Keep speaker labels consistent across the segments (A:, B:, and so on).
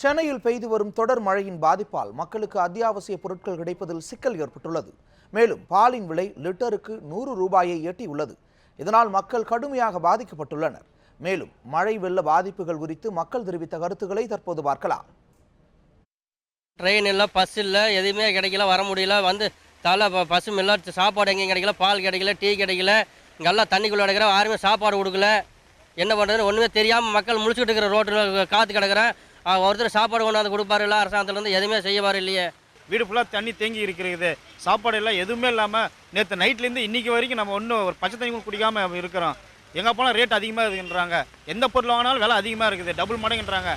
A: சென்னையில் பெய்து வரும் தொடர் மழையின் பாதிப்பால் மக்களுக்கு அத்தியாவசிய பொருட்கள் கிடைப்பதில் சிக்கல் ஏற்பட்டுள்ளது. மேலும் பாலின் விலை லிட்டருக்கு 100 ரூபாயை எட்டியுள்ளது. இதனால் மக்கள் கடுமையாக பாதிக்கப்பட்டுள்ளனர். மேலும் மழை வெள்ள பாதிப்புகள் குறித்து மக்கள் தெரிவித்த கருத்துக்களை தற்போது பார்க்கலாம்.
B: ட்ரெயின் இல்லை, பஸ் இல்லை, எதுவுமே கிடைக்கல, வர முடியல. பஸ்ஸும் இல்லை, சாப்பாடு எங்கேயும் கிடைக்கல, பால் கிடைக்கல, டீ கிடைக்கல, இங்கெல்லாம் தண்ணிக்குள்ளே கிடக்கிற, யாருமே சாப்பாடு கொடுக்கல. என்ன பண்ணுறதுன்னு ஒன்றுமே தெரியாமல் மக்கள் முழிச்சுட்டு இருக்கிற ரோட்டில் காற்று கிடக்கிறேன். ஒருத்தர் சாப்பாடு கொண்டாந்து கொடுப்பாரு இல்லை, அரசாங்கத்துலேருந்து எதுவுமே செய்யவார் இல்லையே.
C: வீடு ஃபுல்லாக தண்ணி தேங்கி இருக்கிறது, சாப்பாடு எல்லாம் எதுவுமே இல்லாமல் நேற்று நைட்லேருந்து இன்றைக்கி வரைக்கும் நம்ம ஒன்றும் ஒரு பச்சை தண்ணி குடிக்காமல் இருக்கிறோம். எங்கே போனால் ரேட் அதிகமாக இருக்குன்றாங்க, எந்த பொருள் வாங்கினாலும் விலை அதிகமாக இருக்குது, டபுள் மடங்குன்றாங்க.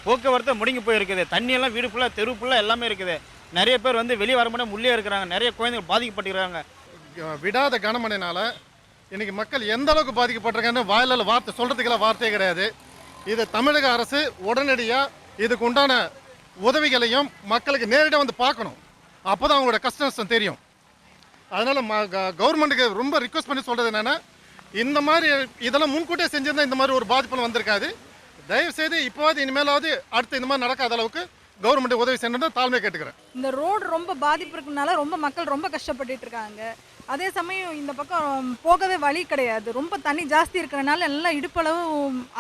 C: போக்குவரத்து முடங்கி போயிருக்குது, தண்ணியெல்லாம் வீடு ஃபுல்லாக தெரு ஃபுல்லாக எல்லாமே இருக்குது. நிறைய பேர் வெளியே வர முடியாது உள்ளே இருக்கிறாங்க, நிறைய குழந்தைகள் பாதிக்கப்பட்டுக்கிறாங்க.
D: விடாத கனமழைனால இன்றைக்கி மக்கள் எந்த அளவுக்கு பாதிக்கப்பட்டிருக்காங்கன்னு வாயிலில் வார்த்தை சொல்கிறதுக்கெல்லாம் வார்த்தையே கிடையாது. இது தமிழக அரசு உடனடியாக இதுக்கு உண்டான உதவிகளையும் மக்களுக்கு நேரடியாக வந்து பார்க்கணும். அப்போ தான் அவங்களோட கஷ்டம் தெரியும். அதனால் கவர்மெண்ட்டுக்கு ரொம்ப ரிக்வெஸ்ட் பண்ணி சொல்கிறது என்னென்னா, இந்த மாதிரி இதெல்லாம் முன்கூட்டியே செஞ்சிருந்தால் இந்த மாதிரி ஒரு பாதிப்பு வந்திருக்காது. தயவுசெய்து இப்போவாது இனிமேலாவது அடுத்து இந்த மாதிரி நடக்காத அளவுக்கு கவர்மெண்ட் உதவி செய்யணும்னு தாழ்மையை கேட்டுக்கிறேன்.
E: இந்த ரோடு ரொம்ப பாதிப்பு இருக்கனால மக்கள் ரொம்ப கஷ்டப்பட்டுட்டு இருக்காங்க. அதே சமயம் இந்த பக்கம் போகவே வழி கிடையாது. ரொம்ப தண்ணி ஜாஸ்தி இருக்கிறனால எல்லாம் இடுப்பளவு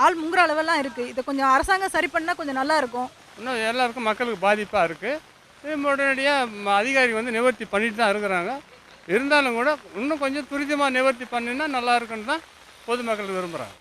E: ஆள் முங்குற அளவெல்லாம் இருக்குது. இதை கொஞ்சம் அரசாங்கம் சரி பண்ணால் கொஞ்சம் நல்லா இருக்கும்.
F: இன்னும் எல்லாருக்கும் மக்களுக்கு பாதிப்பாக இருக்குது. இது உடனடியாக அதிகாரி நிவர்த்தி பண்ணிட்டு தான் இருக்கிறாங்க. இருந்தாலும் கூட இன்னும் கொஞ்சம் துரிதமாக நிவர்த்தி பண்ணினா நல்லா இருக்குன்னு தான் பொதுமக்கள் விரும்புகிறாங்க.